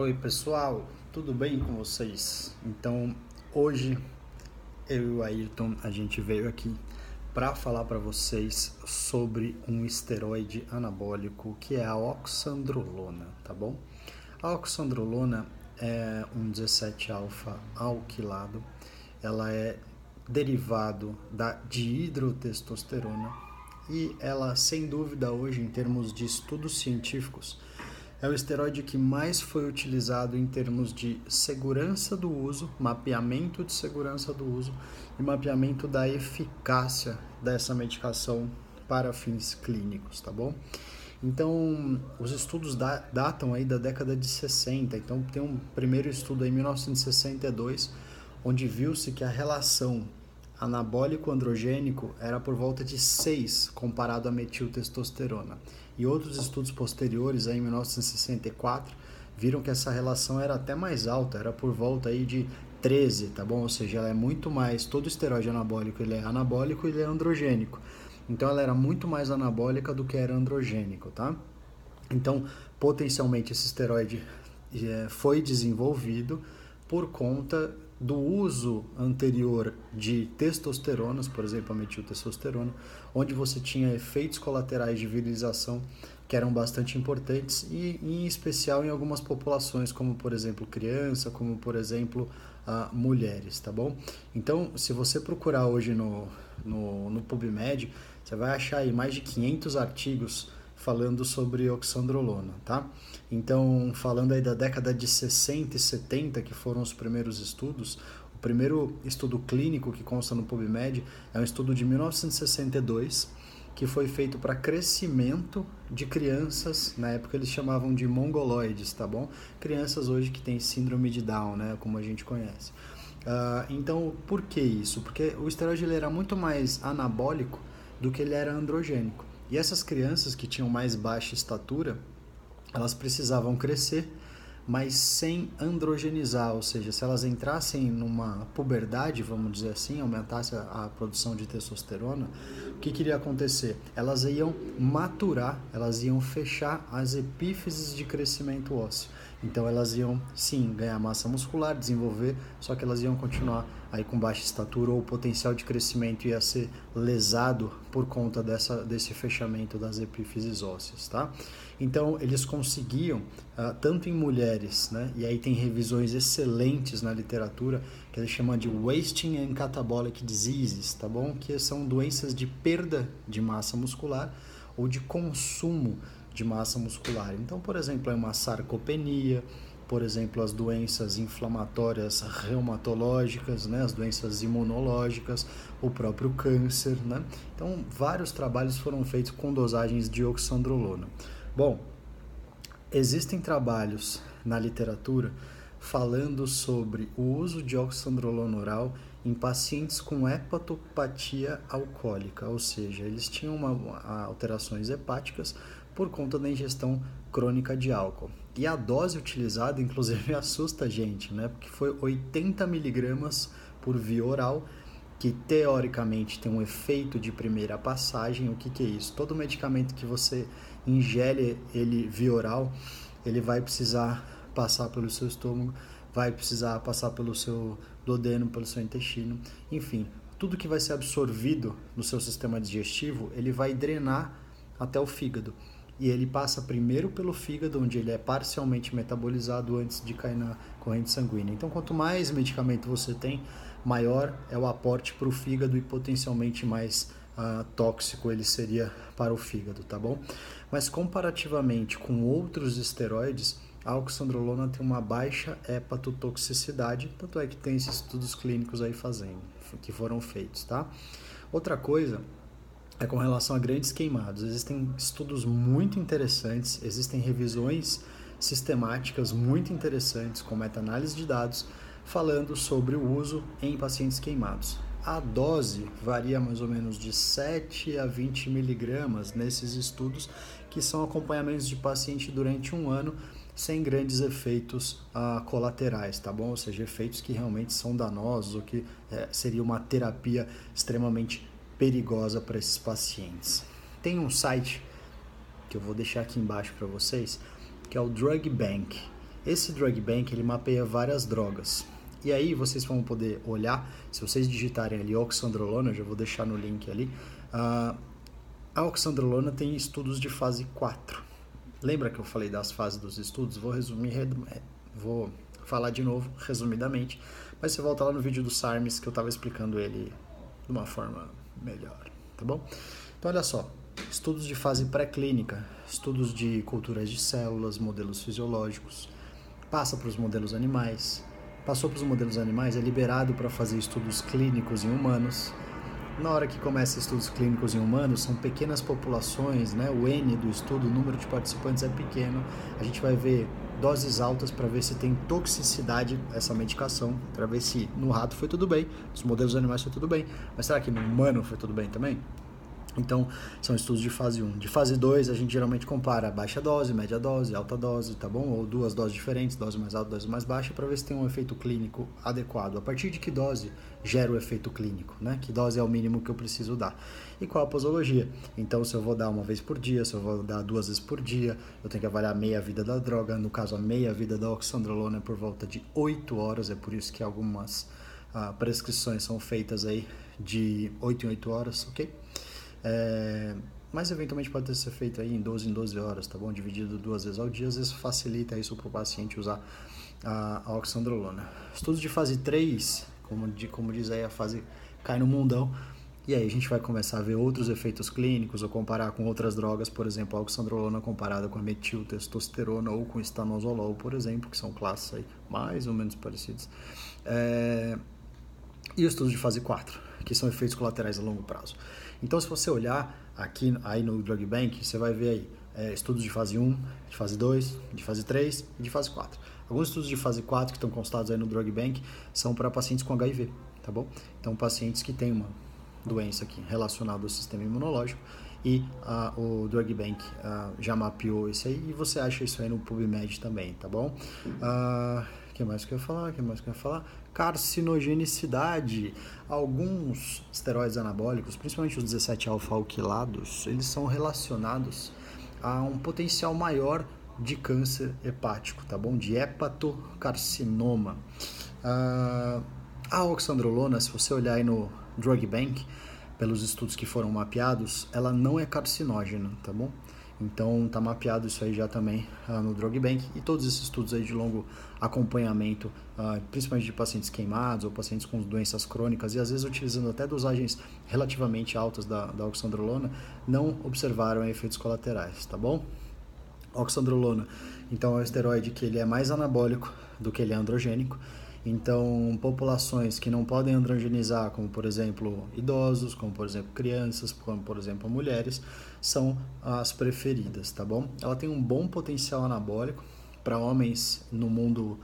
Oi pessoal, tudo bem com vocês? Então hoje eu e o Ayrton a gente veio aqui para falar para vocês sobre um esteroide anabólico que é a oxandrolona, tá bom? A oxandrolona é um 17-alfa alquilado, ela é derivado da dihidrotestosterona e ela, sem dúvida, hoje em termos de estudos científicos, é o esteroide que mais foi utilizado em termos de segurança do uso, mapeamento de segurança do uso e mapeamento da eficácia dessa medicação para fins clínicos, tá bom? Então, os estudos datam aí da década de 60, então tem um primeiro estudo aí em 1962, onde viu-se que a relação anabólico-androgênico era por volta de 6 comparado à metiltestosterona. E outros estudos posteriores, aí em 1964, viram que essa relação era até mais alta, era por volta aí de 13, tá bom? Ou seja, ela é muito mais, todo esteroide anabólico ele é anabólico e ele é androgênico. Então ela era muito mais anabólica do que era androgênico, tá? Então, potencialmente esse esteroide foi desenvolvido por conta do uso anterior de testosteronas, por exemplo, a metiltestosterona, onde você tinha efeitos colaterais de virilização que eram bastante importantes e em especial em algumas populações, como por exemplo criança, como por exemplo mulheres, tá bom? Então, se você procurar hoje no PubMed, você vai achar aí mais de 500 artigos falando sobre oxandrolona, tá? Então, falando aí da década de 60 e 70, que foram os primeiros estudos, o primeiro estudo clínico que consta no PubMed é um estudo de 1962, que foi feito para crescimento de crianças, na época eles chamavam de mongoloides, tá bom? Crianças hoje que têm síndrome de Down, né, como a gente conhece. Então, por que isso? Porque o esteroide ele era muito mais anabólico do que ele era androgênico. E essas crianças que tinham mais baixa estatura, elas precisavam crescer, mas sem androgenizar, ou seja, se elas entrassem numa puberdade, vamos dizer assim, aumentasse a produção de testosterona, o que iria acontecer? Elas iam maturar, elas iam fechar as epífises de crescimento ósseo. Então elas iam, sim, ganhar massa muscular, desenvolver, só que elas iam continuar aí com baixa estatura ou o potencial de crescimento ia ser lesado por conta desse fechamento das epífises ósseas, tá? Então eles conseguiam, tanto em mulheres, né, e aí tem revisões excelentes na literatura, que eles chamam de Wasting and Catabolic Diseases, tá bom? Que são doenças de perda de massa muscular ou de consumo de massa muscular. Então, por exemplo, é uma sarcopenia, por exemplo, as doenças inflamatórias reumatológicas, né, as doenças imunológicas, o próprio câncer, né? Então, vários trabalhos foram feitos com dosagens de oxandrolona. Bom, existem trabalhos na literatura falando sobre o uso de oxandrolona oral em pacientes com hepatopatia alcoólica, ou seja, eles tinham alterações hepáticas por conta da ingestão crônica de álcool. E a dose utilizada, inclusive, assusta a gente, né? Porque foi 80 miligramas por via oral, que teoricamente tem um efeito de primeira passagem. O que é isso? Todo medicamento que você ingere ele via oral, ele vai precisar passar pelo seu estômago, vai precisar passar pelo seu duodeno, pelo seu intestino, enfim, tudo que vai ser absorvido no seu sistema digestivo, ele vai drenar até o fígado. E ele passa primeiro pelo fígado, onde ele é parcialmente metabolizado antes de cair na corrente sanguínea. Então, quanto mais medicamento você tem, maior é o aporte para o fígado e potencialmente mais tóxico ele seria para o fígado, tá bom? Mas comparativamente com outros esteroides, a oxandrolona tem uma baixa hepatotoxicidade, tanto é que tem esses estudos clínicos aí que foram feitos, tá? Outra coisa é com relação a grandes queimados. Existem estudos muito interessantes, existem revisões sistemáticas muito interessantes com meta-análise de dados falando sobre o uso em pacientes queimados. A dose varia mais ou menos de 7 a 20 miligramas nesses estudos, que são acompanhamentos de paciente durante um ano, sem grandes efeitos colaterais, tá bom? Ou seja, efeitos que realmente são danosos ou que seria uma terapia extremamente perigosa para esses pacientes. Tem um site que eu vou deixar aqui embaixo para vocês, que é o Drug Bank. Esse Drug Bank, ele mapeia várias drogas. E aí vocês vão poder olhar, se vocês digitarem ali oxandrolona, eu já vou deixar no link ali, a oxandrolona tem estudos de fase 4. Lembra que eu falei das fases dos estudos? Vou resumir, vou falar de novo, resumidamente, mas você volta lá no vídeo do SARMS que eu estava explicando ele de uma forma melhor, tá bom? Então olha só, estudos de fase pré-clínica, estudos de culturas de células, modelos fisiológicos, passa para os modelos animais, passou para os modelos animais, é liberado para fazer estudos clínicos em humanos. Na hora que começa estudos clínicos em humanos, são pequenas populações, né? O N do estudo, o número de participantes é pequeno, a gente vai ver doses altas para ver se tem toxicidade essa medicação, para ver se no rato foi tudo bem, nos modelos animais foi tudo bem, mas será que no humano foi tudo bem também? Então, são estudos de fase 1. De fase 2, a gente geralmente compara baixa dose, média dose, alta dose, tá bom? Ou duas doses diferentes, dose mais alta, dose mais baixa, para ver se tem um efeito clínico adequado. A partir de que dose gera o efeito clínico, né? Que dose é o mínimo que eu preciso dar? E qual a posologia? Então, se eu vou dar uma vez por dia, se eu vou dar 2 vezes por dia, eu tenho que avaliar a meia-vida da droga. No caso, a meia-vida da oxandrolona é por volta de 8 horas, é por isso que algumas prescrições são feitas aí de 8 em 8 horas, ok? Mas eventualmente pode ser feito aí em 12 horas, tá bom? Dividido 2 vezes ao dia, às vezes facilita isso para o paciente usar a oxandrolona. Estudos de fase 3, como diz aí, a fase cai no mundão, e aí a gente vai começar a ver outros efeitos clínicos ou comparar com outras drogas, por exemplo, a oxandrolona comparada com a metiltestosterona ou com estanozolol, por exemplo, que são classes aí mais ou menos parecidas. E os estudos de fase 4, que são efeitos colaterais a longo prazo. Então, se você olhar aqui aí no Drug Bank, você vai ver aí estudos de fase 1, de fase 2, de fase 3 e de fase 4. Alguns estudos de fase 4 que estão constados aí no Drug Bank são para pacientes com HIV, tá bom? Então, pacientes que têm uma doença aqui relacionada ao sistema imunológico e o Drug Bank já mapeou isso aí e você acha isso aí no PubMed também, tá bom? O que mais que eu ia falar? Carcinogenicidade. Alguns esteroides anabólicos, principalmente os 17-alfa-alquilados, eles são relacionados a um potencial maior de câncer hepático, tá bom? De hepatocarcinoma. A oxandrolona, se você olhar aí no Drug Bank, pelos estudos que foram mapeados, ela não é carcinógena, tá bom? Então tá mapeado isso aí já também no Drug Bank e todos esses estudos aí de longo acompanhamento, principalmente de pacientes queimados ou pacientes com doenças crônicas e às vezes utilizando até dosagens relativamente altas da oxandrolona, não observaram efeitos colaterais, tá bom? Oxandrolona, então é um esteroide que ele é mais anabólico do que ele é androgênico. Então, populações que não podem androgenizar, como por exemplo idosos, como por exemplo crianças, como por exemplo mulheres, são as preferidas, tá bom? Ela tem um bom potencial anabólico para homens no mundo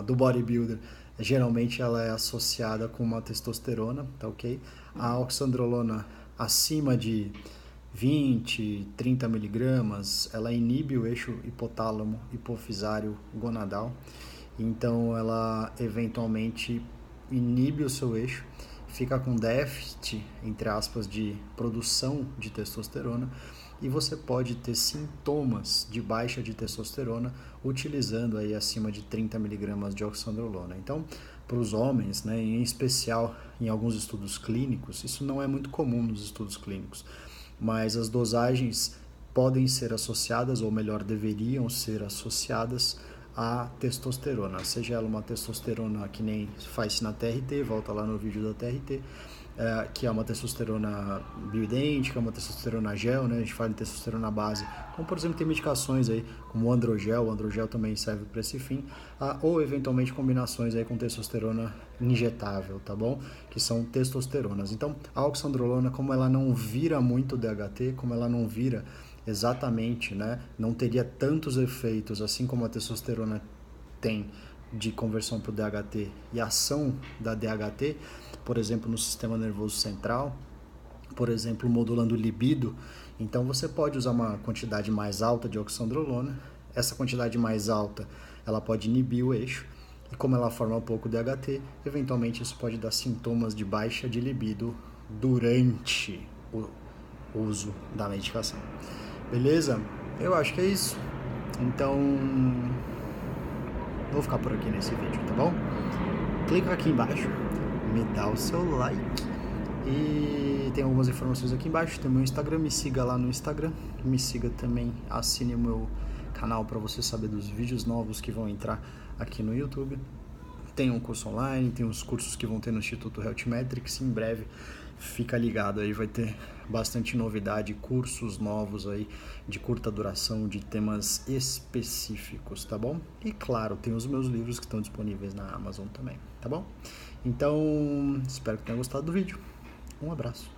do bodybuilder. Geralmente ela é associada com uma testosterona, tá ok? A oxandrolona acima de 20, 30 miligramas, ela inibe o eixo hipotálamo hipofisário gonadal. Então ela eventualmente inibe o seu eixo, fica com déficit, entre aspas, de produção de testosterona e você pode ter sintomas de baixa de testosterona utilizando aí acima de 30 miligramas de oxandrolona. Então, para os homens, né, em especial em alguns estudos clínicos, isso não é muito comum nos estudos clínicos, mas as dosagens podem ser associadas, ou melhor, deveriam ser associadas a testosterona, seja ela uma testosterona que nem faz na TRT, volta lá no vídeo da TRT, que é uma testosterona bioidêntica, uma testosterona gel, né? A gente fala em testosterona base, como por exemplo tem medicações aí, como o androgel também serve para esse fim, ou eventualmente combinações aí com testosterona injetável, tá bom? Que são testosteronas. Então a oxandrolona, como ela não vira muito DHT, como ela não vira exatamente, né? Não teria tantos efeitos, assim como a testosterona tem de conversão para o DHT e ação da DHT, por exemplo, no sistema nervoso central, por exemplo, modulando o libido. Então você pode usar uma quantidade mais alta de oxandrolona. Essa quantidade mais alta, ela pode inibir o eixo. E como ela forma pouco DHT, eventualmente isso pode dar sintomas de baixa de libido durante o uso da medicação. Beleza? Eu acho que é isso. Então, vou ficar por aqui nesse vídeo, tá bom? Clica aqui embaixo, me dá o seu like e tem algumas informações aqui embaixo. Tem o meu Instagram, me siga lá no Instagram, me siga também, assine o meu canal para você saber dos vídeos novos que vão entrar aqui no YouTube. Tem um curso online, tem os cursos que vão ter no Instituto Health Metrics. Em breve, fica ligado aí, vai ter bastante novidade, cursos novos aí de curta duração, de temas específicos, tá bom? E claro, tem os meus livros que estão disponíveis na Amazon também, tá bom? Então, espero que tenha gostado do vídeo. Um abraço.